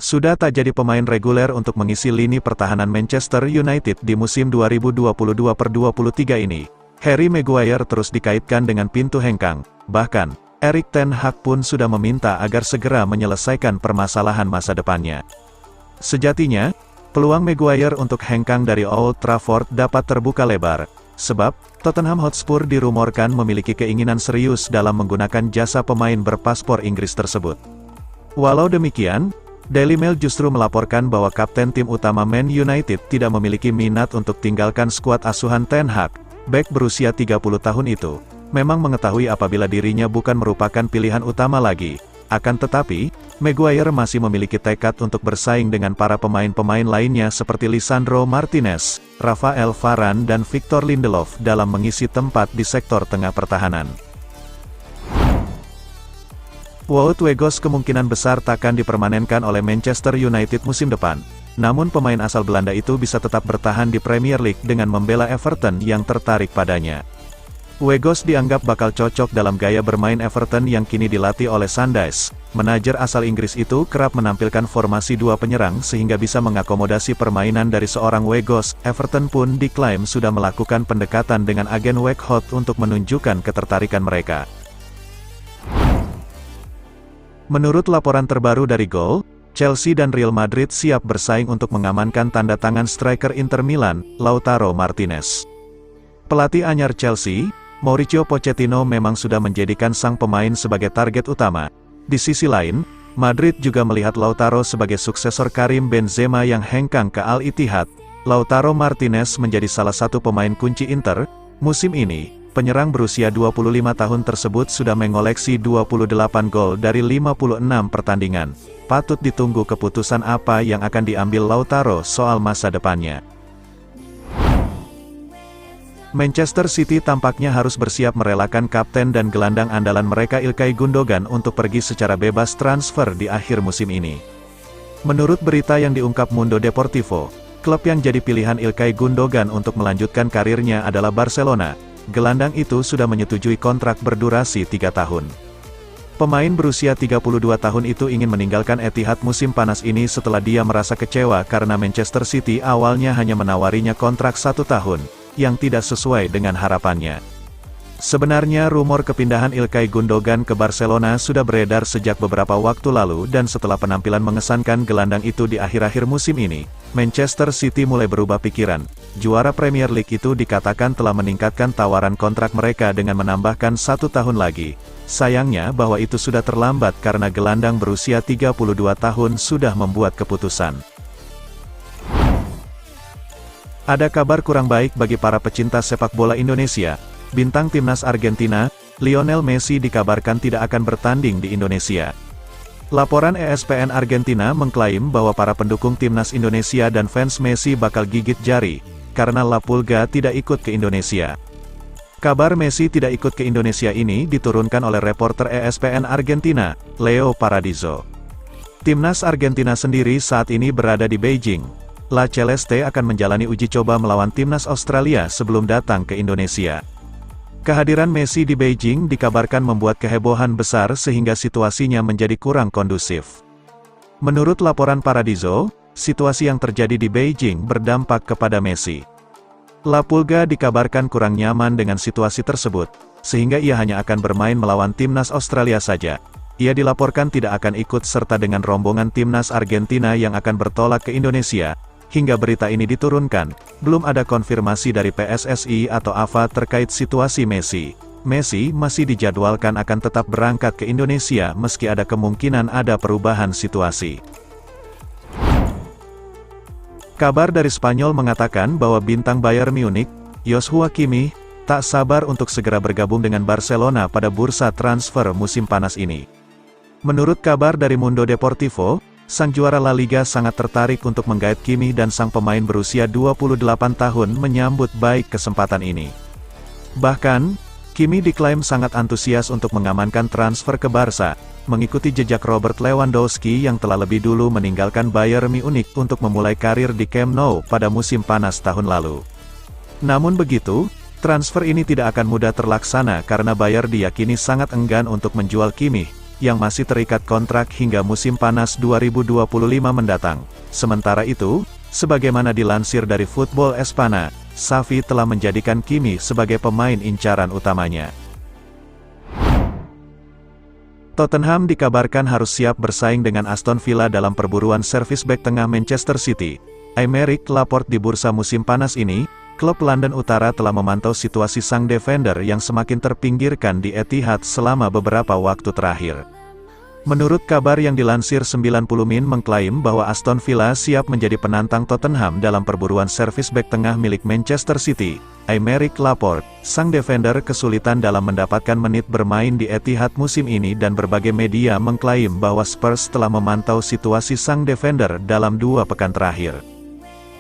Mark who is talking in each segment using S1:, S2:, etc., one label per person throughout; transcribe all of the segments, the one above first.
S1: sudah tak jadi pemain reguler untuk mengisi lini pertahanan Manchester United di musim 2022-23 ini. Harry Maguire terus dikaitkan dengan pintu hengkang, bahkan, Erik ten Hag pun sudah meminta agar segera menyelesaikan permasalahan masa depannya. Sejatinya, peluang Maguire untuk hengkang dari Old Trafford dapat terbuka lebar, sebab, Tottenham Hotspur dirumorkan memiliki keinginan serius dalam menggunakan jasa pemain berpaspor Inggris tersebut. Walau demikian, Daily Mail justru melaporkan bahwa kapten tim utama Man United tidak memiliki minat untuk tinggalkan skuad asuhan Ten Hag. Bek berusia 30 tahun itu, memang mengetahui apabila dirinya bukan merupakan pilihan utama lagi. Akan tetapi, Maguire masih memiliki tekad untuk bersaing dengan para pemain-pemain lainnya seperti Lisandro Martinez, Rafael Varane dan Victor Lindelof dalam mengisi tempat di sektor tengah pertahanan. Wout Weghorst kemungkinan besar takkan dipermanenkan oleh Manchester United musim depan. Namun pemain asal Belanda itu bisa tetap bertahan di Premier League dengan membela Everton yang tertarik padanya. Weghorst dianggap bakal cocok dalam gaya bermain Everton yang kini dilatih oleh Sandys. Manajer asal Inggris itu kerap menampilkan formasi dua penyerang sehingga bisa mengakomodasi permainan dari seorang Weghorst. Everton pun diklaim sudah melakukan pendekatan dengan agen Weghorst untuk menunjukkan ketertarikan mereka. Menurut laporan terbaru dari Goal, Chelsea dan Real Madrid siap bersaing untuk mengamankan tanda tangan striker Inter Milan, Lautaro Martinez. Pelatih anyar Chelsea, Mauricio Pochettino memang sudah menjadikan sang pemain sebagai target utama. Di sisi lain, Madrid juga melihat Lautaro sebagai suksesor Karim Benzema yang hengkang ke Al-Ittihad. Lautaro Martinez menjadi salah satu pemain kunci Inter. Musim ini, penyerang berusia 25 tahun tersebut sudah mengoleksi 28 gol dari 56 pertandingan. Patut ditunggu keputusan apa yang akan diambil Lautaro soal masa depannya. Manchester City tampaknya harus bersiap merelakan kapten dan gelandang andalan mereka Ilkay Gundogan untuk pergi secara bebas transfer di akhir musim ini. Menurut berita yang diungkap Mundo Deportivo, klub yang jadi pilihan Ilkay Gundogan untuk melanjutkan karirnya adalah Barcelona. Gelandang itu sudah menyetujui kontrak berdurasi 3 tahun. Pemain berusia 32 tahun itu ingin meninggalkan Etihad musim panas ini setelah dia merasa kecewa karena Manchester City awalnya hanya menawarinya kontrak 1 tahun, yang tidak sesuai dengan harapannya. Sebenarnya rumor kepindahan Ilkay Gundogan ke Barcelona sudah beredar sejak beberapa waktu lalu dan setelah penampilan mengesankan gelandang itu di akhir-akhir musim ini, Manchester City mulai berubah pikiran. Juara Premier League itu dikatakan telah meningkatkan tawaran kontrak mereka dengan menambahkan 1 tahun lagi. Sayangnya bahwa itu sudah terlambat karena gelandang berusia 32 tahun sudah membuat keputusan. Ada kabar kurang baik bagi para pecinta sepak bola Indonesia. Bintang timnas Argentina, Lionel Messi dikabarkan tidak akan bertanding di Indonesia. Laporan ESPN Argentina mengklaim bahwa para pendukung timnas Indonesia dan fans Messi bakal gigit jari, karena La Pulga tidak ikut ke Indonesia. Kabar Messi tidak ikut ke Indonesia ini diturunkan oleh reporter ESPN Argentina, Leo Paradiso. Timnas Argentina sendiri saat ini berada di Beijing. La Celeste akan menjalani uji coba melawan timnas Australia sebelum datang ke Indonesia. Kehadiran Messi di Beijing dikabarkan membuat kehebohan besar sehingga situasinya menjadi kurang kondusif. Menurut laporan Paradiso, situasi yang terjadi di Beijing berdampak kepada Messi. La Pulga dikabarkan kurang nyaman dengan situasi tersebut, sehingga ia hanya akan bermain melawan timnas Australia saja. Ia dilaporkan tidak akan ikut serta dengan rombongan timnas Argentina yang akan bertolak ke Indonesia. Hingga berita ini diturunkan, belum ada konfirmasi dari PSSI atau AFA terkait situasi Messi. Messi masih dijadwalkan akan tetap berangkat ke Indonesia meski ada kemungkinan ada perubahan situasi. Kabar dari Spanyol mengatakan bahwa bintang Bayern Munich, Joshua Kimmich, tak sabar untuk segera bergabung dengan Barcelona pada bursa transfer musim panas ini. Menurut kabar dari Mundo Deportivo, sang juara La Liga sangat tertarik untuk menggait Kimmich dan sang pemain berusia 28 tahun menyambut baik kesempatan ini. Bahkan, Kimmich diklaim sangat antusias untuk mengamankan transfer ke Barca, mengikuti jejak Robert Lewandowski yang telah lebih dulu meninggalkan Bayern Munich untuk memulai karir di Camp Nou pada musim panas tahun lalu. Namun begitu, transfer ini tidak akan mudah terlaksana karena Bayern diyakini sangat enggan untuk menjual Kimmich. yang masih terikat kontrak hingga musim panas 2025 mendatang. Sementara itu, sebagaimana dilansir dari Football Espana, Xavi telah menjadikan Kimi sebagai pemain incaran utamanya. Tottenham dikabarkan harus siap bersaing dengan Aston Villa dalam perburuan servis bek tengah Manchester City. Aymeric Laporte di bursa musim panas ini, klub London Utara telah memantau situasi sang defender yang semakin terpinggirkan di Etihad selama beberapa waktu terakhir. Menurut kabar yang dilansir 90 Min mengklaim bahwa Aston Villa siap menjadi penantang Tottenham dalam perburuan servis bek tengah milik Manchester City. Aymeric Laporte, sang defender kesulitan dalam mendapatkan menit bermain di Etihad musim ini dan berbagai media mengklaim bahwa Spurs telah memantau situasi sang defender dalam 2 pekan terakhir.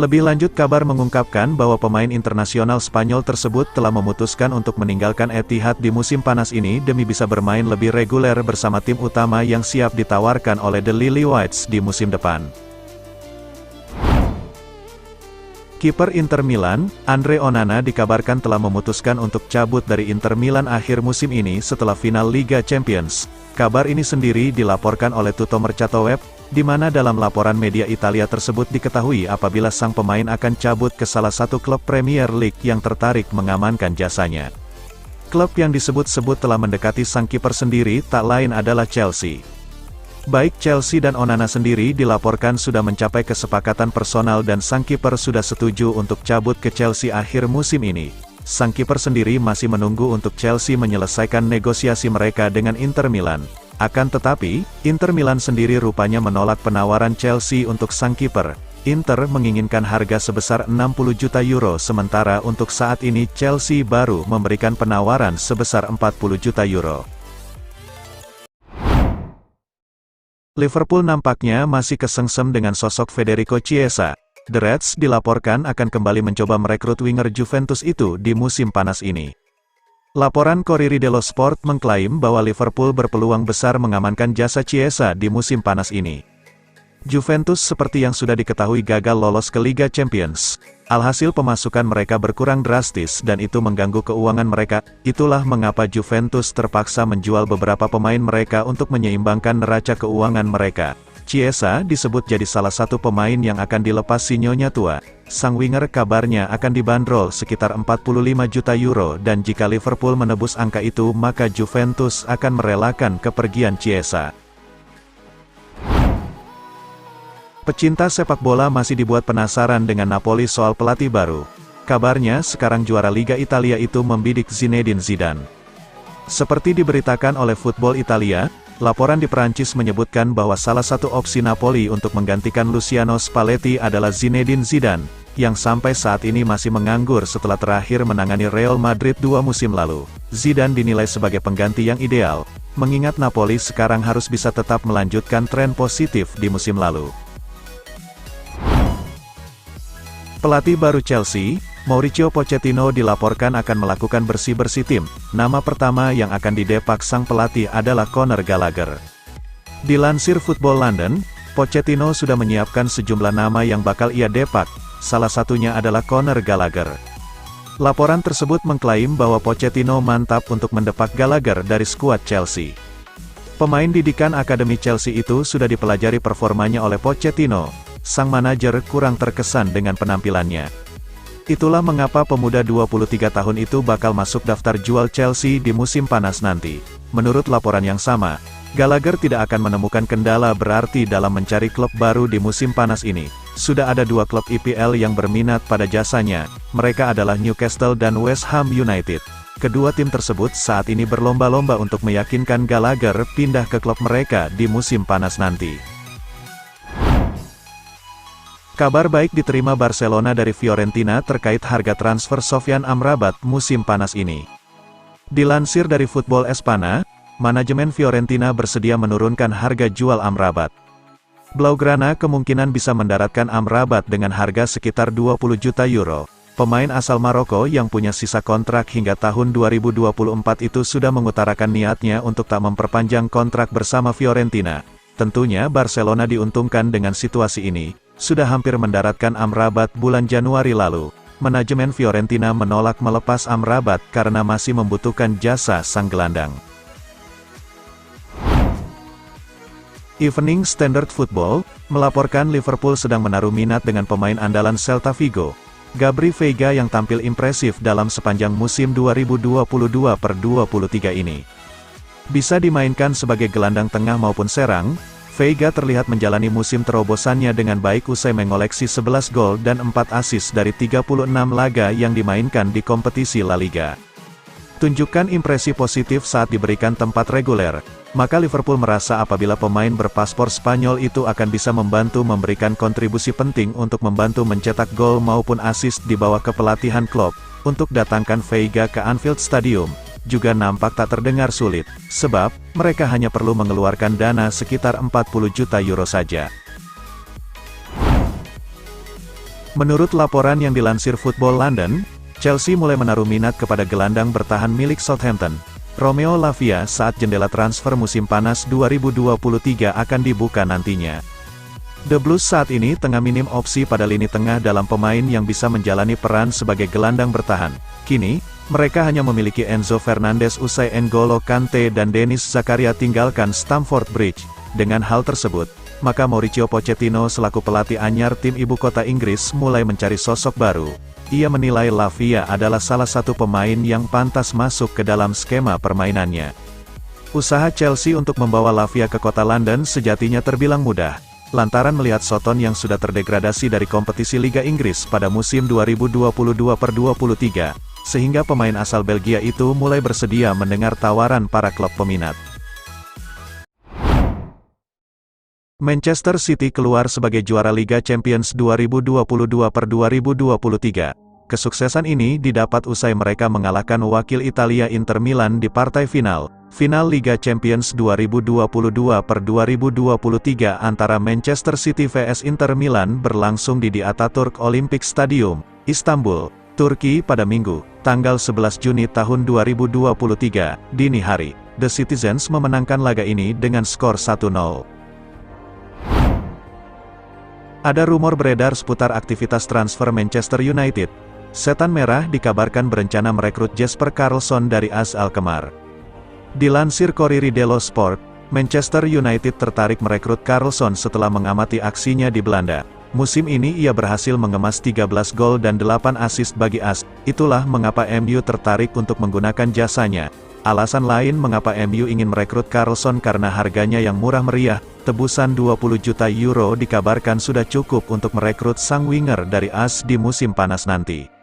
S1: Lebih lanjut kabar mengungkapkan bahwa pemain internasional Spanyol tersebut telah memutuskan untuk meninggalkan Etihad di musim panas ini demi bisa bermain lebih reguler bersama tim utama yang siap ditawarkan oleh The Lily-Whites di musim depan. Kiper Inter Milan, Andre Onana dikabarkan telah memutuskan untuk cabut dari Inter Milan akhir musim ini setelah final Liga Champions. Kabar ini sendiri dilaporkan oleh Tutto Mercato Web, di mana dalam laporan media Italia tersebut diketahui apabila sang pemain akan cabut ke salah satu klub Premier League yang tertarik mengamankan jasanya. Klub yang disebut-sebut telah mendekati sang kiper sendiri tak lain adalah Chelsea. Baik Chelsea dan Onana sendiri dilaporkan sudah mencapai kesepakatan personal dan sang kiper sudah setuju untuk cabut ke Chelsea akhir musim ini. Sang kiper sendiri masih menunggu untuk Chelsea menyelesaikan negosiasi mereka dengan Inter Milan. Akan tetapi, Inter Milan sendiri rupanya menolak penawaran Chelsea untuk sang kiper. Inter menginginkan harga sebesar 60 juta euro sementara untuk saat ini Chelsea baru memberikan penawaran sebesar 40 juta euro. Liverpool nampaknya masih kesengsem dengan sosok Federico Chiesa. The Reds dilaporkan akan kembali mencoba merekrut winger Juventus itu di musim panas ini. Laporan Corriere dello Sport mengklaim bahwa Liverpool berpeluang besar mengamankan jasa Chiesa di musim panas ini. Juventus seperti yang sudah diketahui gagal lolos ke Liga Champions. Alhasil pemasukan mereka berkurang drastis dan itu mengganggu keuangan mereka. Itulah mengapa Juventus terpaksa menjual beberapa pemain mereka untuk menyeimbangkan neraca keuangan mereka. Chiesa disebut jadi salah satu pemain yang akan dilepas si nyonya tua. Sang winger kabarnya akan dibanderol sekitar 45 juta euro dan jika Liverpool menebus angka itu maka Juventus akan merelakan kepergian Chiesa. Pecinta sepak bola masih dibuat penasaran dengan Napoli soal pelatih baru. Kabarnya sekarang juara Liga Italia itu membidik Zinedine Zidane. Seperti diberitakan oleh Football Italia, laporan di Perancis menyebutkan bahwa salah satu opsi Napoli untuk menggantikan Luciano Spalletti adalah Zinedine Zidane, yang sampai saat ini masih menganggur setelah terakhir menangani Real Madrid 2 musim lalu. Zidane dinilai sebagai pengganti yang ideal, mengingat Napoli sekarang harus bisa tetap melanjutkan tren positif di musim lalu. Pelatih baru Chelsea, Mauricio Pochettino dilaporkan akan melakukan bersih-bersih tim. Nama pertama yang akan didepak sang pelatih adalah Conor Gallagher. Dilansir Football London, Pochettino sudah menyiapkan sejumlah nama yang bakal ia depak, salah satunya adalah Conor Gallagher. Laporan tersebut mengklaim bahwa Pochettino mantap untuk mendepak Gallagher dari skuad Chelsea. Pemain didikan Akademi Chelsea itu sudah dipelajari performanya oleh Pochettino. Sang manajer kurang terkesan dengan penampilannya. Itulah mengapa pemuda 23 tahun itu bakal masuk daftar jual Chelsea di musim panas nanti. Menurut laporan yang sama, Gallagher tidak akan menemukan kendala berarti dalam mencari klub baru di musim panas ini. Sudah ada 2 klub IPL yang berminat pada jasanya, mereka adalah Newcastle dan West Ham United. Kedua tim tersebut saat ini berlomba-lomba untuk meyakinkan Gallagher pindah ke klub mereka di musim panas nanti. Kabar baik diterima Barcelona dari Fiorentina terkait harga transfer Sofyan Amrabat musim panas ini. Dilansir dari Football Espana, manajemen Fiorentina bersedia menurunkan harga jual Amrabat. Blaugrana kemungkinan bisa mendaratkan Amrabat dengan harga sekitar 20 juta euro. Pemain asal Maroko yang punya sisa kontrak hingga tahun 2024 itu sudah mengutarakan niatnya untuk tak memperpanjang kontrak bersama Fiorentina. Tentunya Barcelona diuntungkan dengan situasi ini. Sudah hampir mendaratkan Amrabat bulan Januari lalu. Manajemen Fiorentina menolak melepas Amrabat karena masih membutuhkan jasa sang gelandang. Evening Standard Football melaporkan Liverpool sedang menaruh minat dengan pemain andalan Celta Vigo, Gabry Veiga yang tampil impresif dalam sepanjang musim 2022-23 ini. Bisa dimainkan sebagai gelandang tengah maupun serang, Veiga terlihat menjalani musim terobosannya dengan baik usai mengoleksi 11 gol dan 4 assist dari 36 laga yang dimainkan di kompetisi La Liga. Tunjukkan impresi positif saat diberikan tempat reguler, maka Liverpool merasa apabila pemain berpaspor Spanyol itu akan bisa membantu memberikan kontribusi penting untuk membantu mencetak gol maupun assist di bawah kepelatihan Klopp. Untuk datangkan Veiga ke Anfield Stadium juga nampak tak terdengar sulit, sebab mereka hanya perlu mengeluarkan dana sekitar 40 juta euro saja. Menurut laporan yang dilansir Football London, Chelsea mulai menaruh minat kepada gelandang bertahan milik Southampton, Romeo Lavia, saat jendela transfer musim panas 2023 akan dibuka nantinya. The Blues saat ini tengah minim opsi pada lini tengah dalam pemain yang bisa menjalani peran sebagai gelandang bertahan. Kini, mereka hanya memiliki Enzo Fernandez usai N'Golo Kante dan Denis Zakaria tinggalkan Stamford Bridge. Dengan hal tersebut, maka Mauricio Pochettino selaku pelatih anyar tim ibu kota Inggris mulai mencari sosok baru. Ia menilai Lavia adalah salah satu pemain yang pantas masuk ke dalam skema permainannya. Usaha Chelsea untuk membawa Lavia ke kota London sejatinya terbilang mudah, lantaran melihat Soton yang sudah terdegradasi dari kompetisi Liga Inggris pada musim 2022-23, sehingga pemain asal Belgia itu mulai bersedia mendengar tawaran para klub peminat. Manchester City keluar sebagai juara Liga Champions 2022-2023. Kesuksesan ini didapat usai mereka mengalahkan wakil Italia Inter Milan di partai final Liga Champions 2022-2023 antara Manchester City vs Inter Milan berlangsung di Atatürk Olympic Stadium, Istanbul, Turki pada Minggu, tanggal 11 Juni tahun 2023, dini hari. The Citizens memenangkan laga ini dengan skor 1-0. Ada rumor beredar seputar aktivitas transfer Manchester United. Setan Merah dikabarkan berencana merekrut Jesper Karlsson dari AS Alkmaar. Dilansir Corriere dello Sport, Manchester United tertarik merekrut Karlsson setelah mengamati aksinya di Belanda. Musim ini ia berhasil mengemas 13 gol dan 8 assist bagi AS. Itulah mengapa MU tertarik untuk menggunakan jasanya. Alasan lain mengapa MU ingin merekrut Karlsson karena harganya yang murah meriah, tebusan 20 juta euro dikabarkan sudah cukup untuk merekrut sang winger dari AS di musim panas nanti.